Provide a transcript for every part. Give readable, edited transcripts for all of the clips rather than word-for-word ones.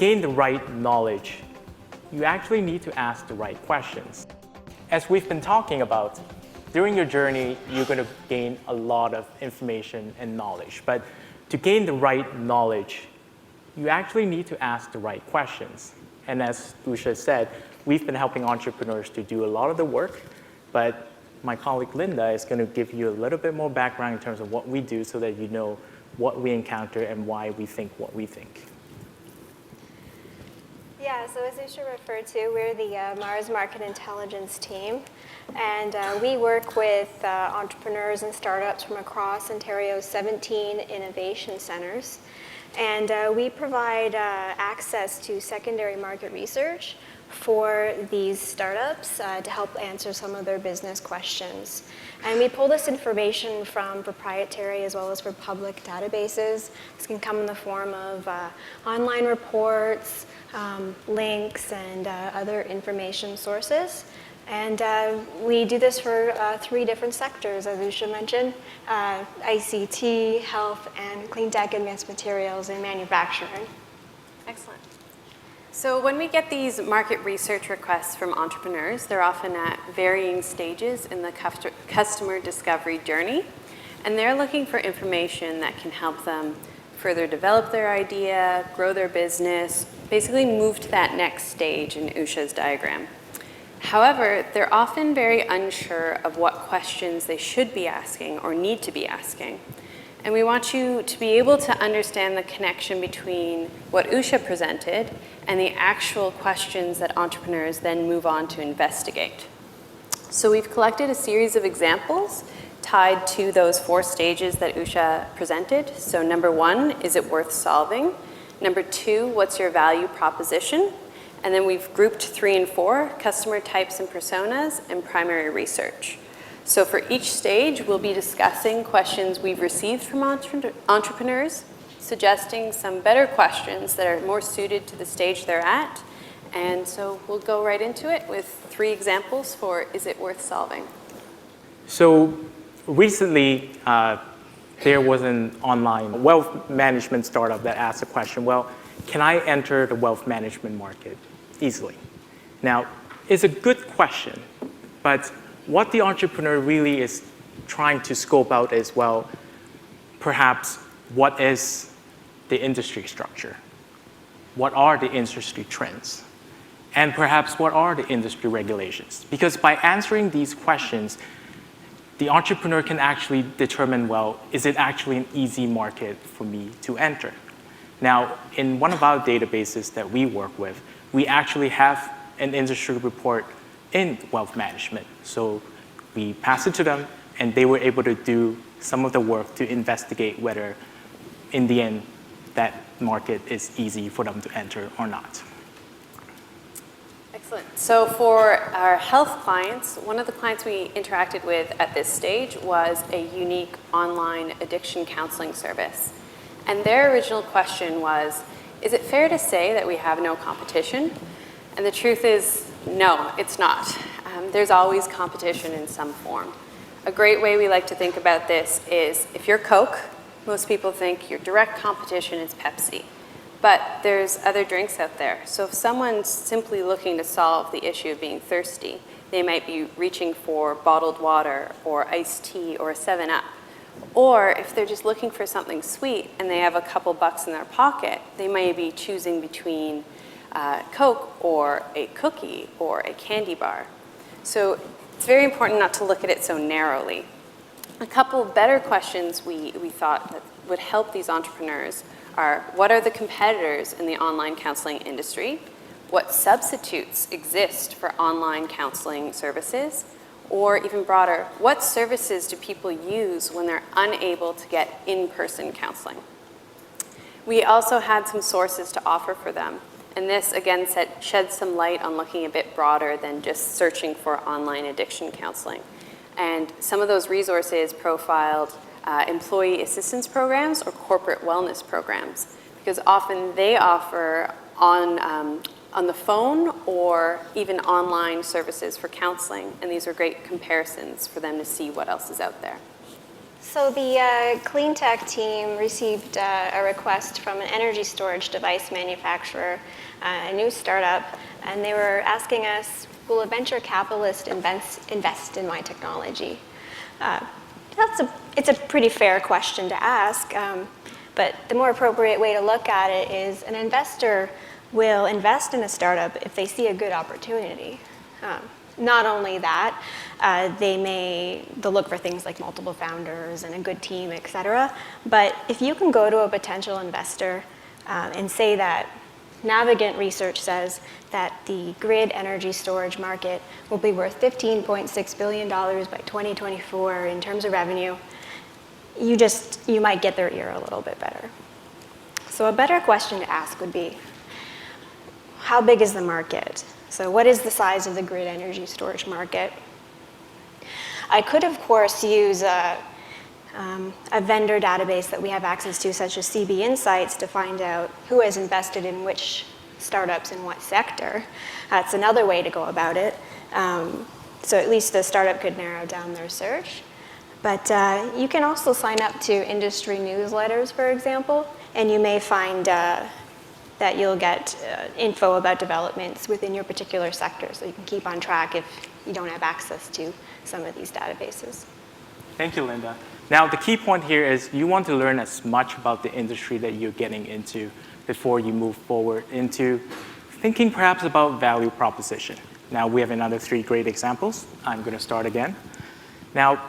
gain the right knowledge, you actually need to ask the right questions. As we've been talking about, during your journey, you're going to gain a lot of information and knowledge. But to gain the right knowledge, you actually need to ask the right questions. And as Usha said, we've been helping entrepreneurs to do a lot of the work, but my colleague Lynda is going to give you a little bit more background in terms of what we do so that you know what we encounter and why we think what we think. Yeah, so as Usha referred to, we're the Mars Market Intelligence team, and we work with entrepreneurs and startups from across Ontario's 17 innovation centers, and we provide access to secondary market research for these startups to help answer some of their business questions. And we pull this information from proprietary as well as from public databases. This can come in the form of online reports, links, and other information sources. And we do this for 3 different sectors, as Usha mentioned, ICT, health, and clean tech, advanced materials, and manufacturing. Excellent. So when we get these market research requests from entrepreneurs, they're often at varying stages in the customer discovery journey, and they're looking for information that can help them further develop their idea, grow their business, basically move to that next stage in Usha's diagram. However, they're often very unsure of what questions they should be asking or need to be asking. And we want you to be able to understand the connection between what Usha presented and the actual questions that entrepreneurs then move on to investigate. So we've collected a series of examples tied to those 4 stages that Usha presented. So number 1, is it worth solving? Number 2, what's your value proposition? And then we've grouped 3 and 4, customer types and personas, and primary research. So for each stage, we'll be discussing questions we've received from entrepreneurs, suggesting some better questions that are more suited to the stage they're at. And so we'll go right into it with 3 examples for is it worth solving? So recently, there was an online wealth management startup that asked the question, well, can I enter the wealth management market easily? Now, it's a good question, but what the entrepreneur really is trying to scope out is, well, perhaps what is the industry structure? What are the industry trends? And perhaps what are the industry regulations? Because by answering these questions, the entrepreneur can actually determine, well, is it actually an easy market for me to enter? Now, in one of our databases that we work with, we actually have an industry report in wealth management. So we pass it to them, and they were able to do some of the work to investigate whether, in the end, that market is easy for them to enter or not. Excellent. So for our health clients, one of the clients we interacted with at this stage was a unique online addiction counseling service. And their original question was, is it fair to say that we have no competition? And the truth is, no, it's not. There's always competition in some form. A great way we like to think about this is if you're Coke, most people think your direct competition is Pepsi. But there's other drinks out there. So if someone's simply looking to solve the issue of being thirsty, they might be reaching for bottled water or iced tea or a 7-Up. Or if they're just looking for something sweet and they have a couple bucks in their pocket, they may be choosing between Coke or a cookie or a candy bar. So it's very important not to look at it so narrowly. A couple better questions we thought that would help these entrepreneurs are, what are the competitors in the online counseling industry? What substitutes exist for online counseling services? Or even broader, what services do people use when they're unable to get in-person counseling? We also had some sources to offer for them. And this, again, sheds some light on looking a bit broader than just searching for online addiction counseling. And some of those resources profiled employee assistance programs or corporate wellness programs, because often they offer on the phone or even online services for counseling, and these are great comparisons for them to see what else is out there. So the clean tech team received a request from an energy storage device manufacturer, a new startup, and they were asking us, will a venture capitalist invest in my technology? It's a pretty fair question to ask, but the more appropriate way to look at it is an investor will invest in a startup if they see a good opportunity. Not only that, they'll look for things like multiple founders and a good team, et cetera. But if you can go to a potential investor and say that Navigant research says that the grid energy storage market will be worth $15.6 billion by 2024 in terms of revenue, you might get their ear a little bit better. So a better question to ask would be, how big is the market? So what is the size of the grid energy storage market? I could, of course, use a vendor database that we have access to, such as CB Insights, to find out who has invested in which startups in what sector. That's another way to go about it. So at least the startup could narrow down their search. But you can also sign up to industry newsletters, for example, and you may find that you'll get info about developments within your particular sector, so you can keep on track if you don't have access to some of these databases. Thank you, Lynda. Now, the key point here is you want to learn as much about the industry that you're getting into before you move forward into thinking perhaps about value proposition. Now, we have another 3 great examples. I'm going to start again. Now,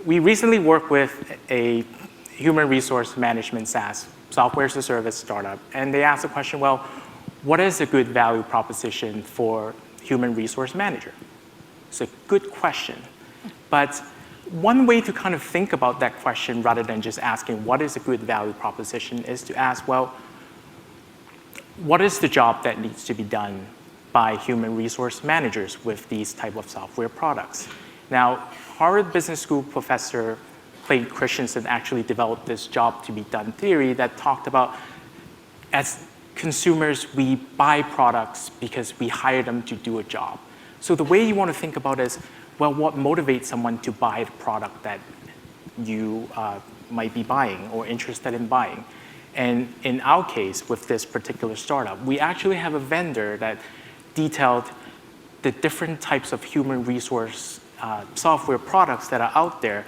we recently worked with a human resource management SaaS, software as a service startup, and they asked the question, well, what is a good value proposition for human resource manager? It's a good question, but one way to kind of think about that question rather than just asking what is a good value proposition is to ask, well, what is the job that needs to be done by human resource managers with these type of software products? Now, Harvard Business School professor Clayton Christensen actually developed this job to be done theory that talked about as consumers, we buy products because we hire them to do a job. So the way you want to think about it is, well, what motivates someone to buy the product that you might be buying or interested in buying? And in our case, with this particular startup, we actually have a vendor that detailed the different types of human resource software products that are out there,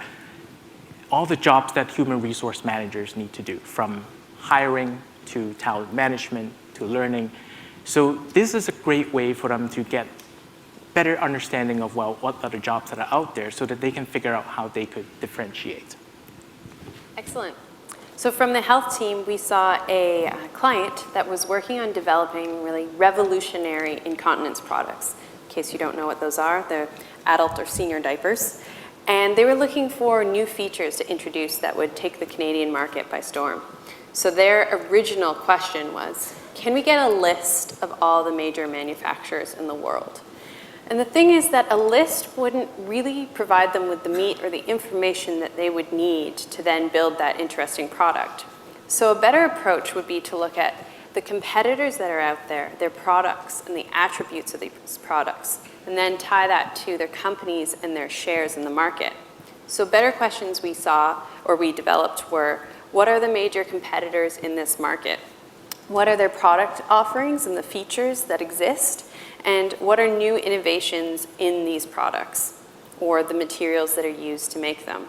all the jobs that human resource managers need to do, from hiring to talent management to learning. So this is a great way for them to get better understanding of, well, what are the jobs that are out there so that they can figure out how they could differentiate. Excellent. So from the health team, we saw a client that was working on developing really revolutionary incontinence products. In case you don't know what those are, they're adult or senior diapers. And they were looking for new features to introduce that would take the Canadian market by storm. So their original question was, can we get a list of all the major manufacturers in the world? And the thing is that a list wouldn't really provide them with the meat or the information that they would need to then build that interesting product. So a better approach would be to look at the competitors that are out there, their products, and the attributes of these products, and then tie that to their companies and their shares in the market. So better questions we saw or we developed were, what are the major competitors in this market? What are their product offerings and the features that exist? And what are new innovations in these products or the materials that are used to make them?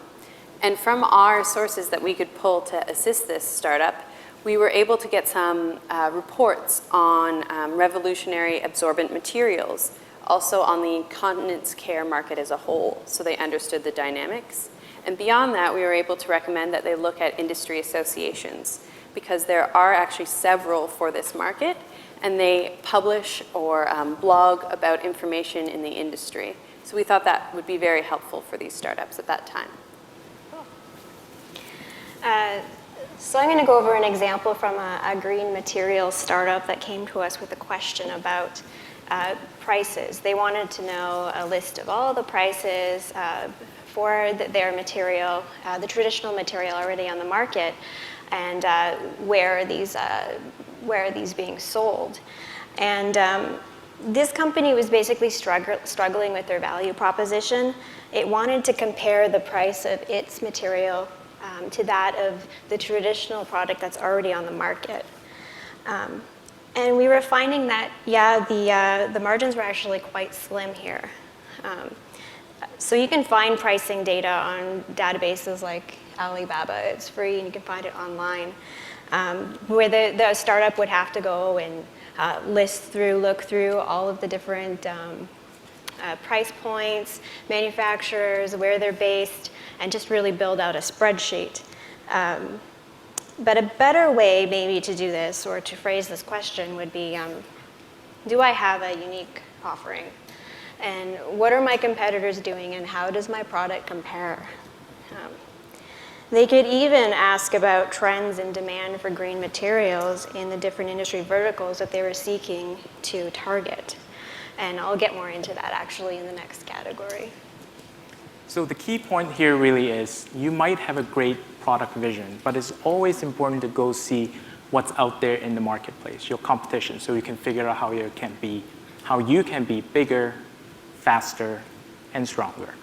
And from our sources that we could pull to assist this startup, we were able to get some reports on revolutionary absorbent materials, also on the continence care market as a whole, so they understood the dynamics. And beyond that, we were able to recommend that they look at industry associations, because there are actually several for this market, and they publish or blog about information in the industry. So we thought that would be very helpful for these startups at that time. Cool. So I'm going to go over an example from a green materials startup that came to us with a question about prices. They wanted to know a list of all the prices for their material, the traditional material already on the market, and where are these being sold. And this company was basically struggling with their value proposition. It wanted to compare the price of its material to that of the traditional product that's already on the market. And we were finding that, yeah, the margins were actually quite slim here. So you can find pricing data on databases like Alibaba. It's free and you can find it online, where the startup would have to go and look through all of the different price points, manufacturers, where they're based, and just really build out a spreadsheet. But a better way maybe to do this or to phrase this question would be, do I have a unique offering? And what are my competitors doing and how does my product compare? They could even ask about trends in demand for green materials in the different industry verticals that they were seeking to target. And I'll get more into that actually in the next category. So the key point here really is you might have a great product vision, but it's always important to go see what's out there in the marketplace, your competition, so you can figure out how you can be bigger, faster, and stronger.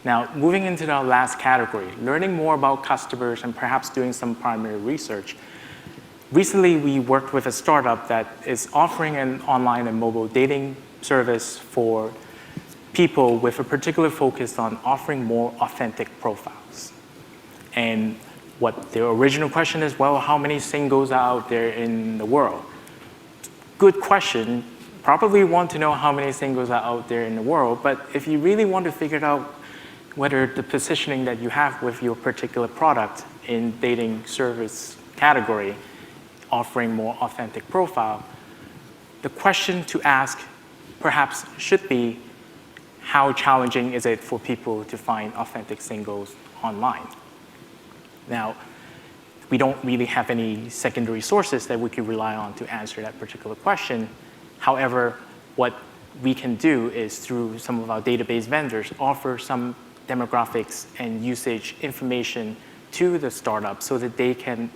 Now, moving into the last category, learning more about customers and perhaps doing some primary research. Recently, we worked with a startup that is offering an online and mobile dating service for people with a particular focus on offering more authentic profiles. And what their original question is, well, how many singles are out there in the world? Good question. Probably want to know how many singles are out there in the world, but if you really want to figure out whether the positioning that you have with your particular product in dating service category, offering more authentic profile, the question to ask perhaps should be, how challenging is it for people to find authentic singles online? Now, we don't really have any secondary sources that we could rely on to answer that particular question. However, what we can do is through some of our database vendors offer some demographics and usage information to the startup so that they can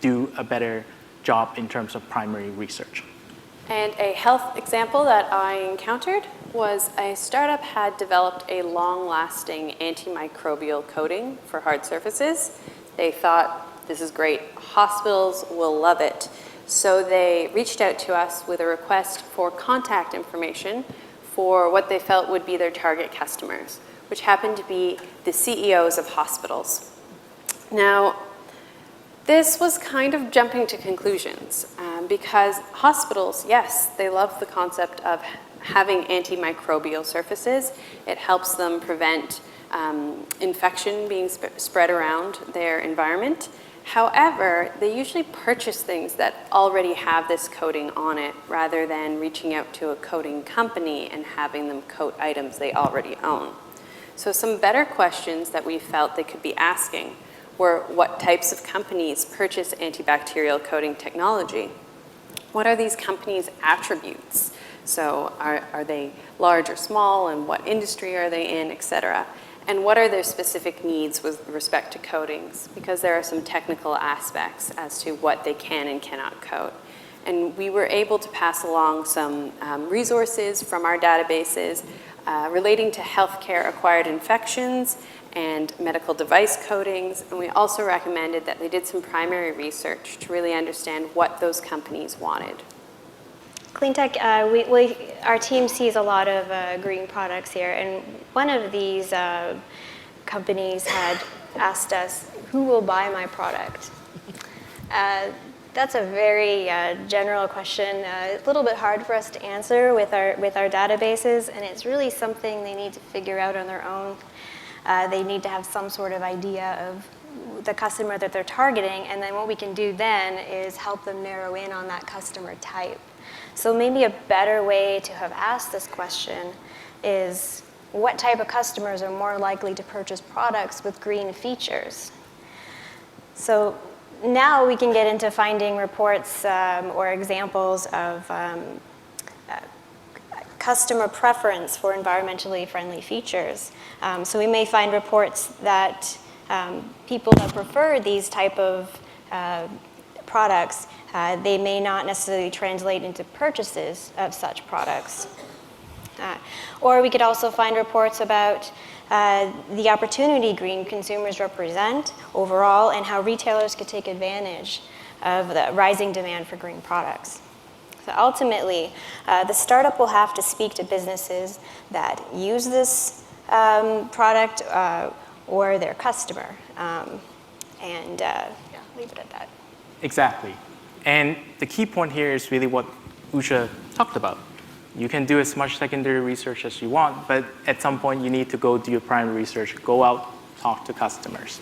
do a better job in terms of primary research. And a health example that I encountered was a startup had developed a long-lasting antimicrobial coating for hard surfaces. They thought, this is great, hospitals will love it. So they reached out to us with a request for contact information for what they felt would be their target customers, which happened to be the CEOs of hospitals. Now, this was kind of jumping to conclusions because hospitals, yes, they love the concept of having antimicrobial surfaces. It helps them prevent infection being spread around their environment. However, they usually purchase things that already have this coating on it rather than reaching out to a coating company and having them coat items they already own. So some better questions that we felt they could be asking were, what types of companies purchase antibacterial coating technology? What are these companies' attributes? So are they large or small, and what industry are they in, et cetera? And what are their specific needs with respect to coatings? Because there are some technical aspects as to what they can and cannot coat. And we were able to pass along some resources from our databases relating to healthcare acquired infections and medical device coatings. And we also recommended that they did some primary research to really understand what those companies wanted. Cleantech, our team sees a lot of green products here, and one of these companies had asked us, who will buy my product? That's a very general question, a little bit hard for us to answer with our databases, and it's really something they need to figure out on their own. They need to have some sort of idea of the customer that they're targeting, and then what we can do then is help them narrow in on that customer type. So maybe a better way to have asked this question is, what type of customers are more likely to purchase products with green features? So now we can get into finding reports or examples of customer preference for environmentally friendly features. So we may find reports that people that prefer these type of products, they may not necessarily translate into purchases of such products. Or we could also find reports about the opportunity green consumers represent overall and how retailers could take advantage of the rising demand for green products. So ultimately, the startup will have to speak to businesses that use this product or their customer. Leave it at that. Exactly. And the key point here is really what Usha talked about. You can do as much secondary research as you want, but at some point you need to go do your primary research, go out, talk to customers.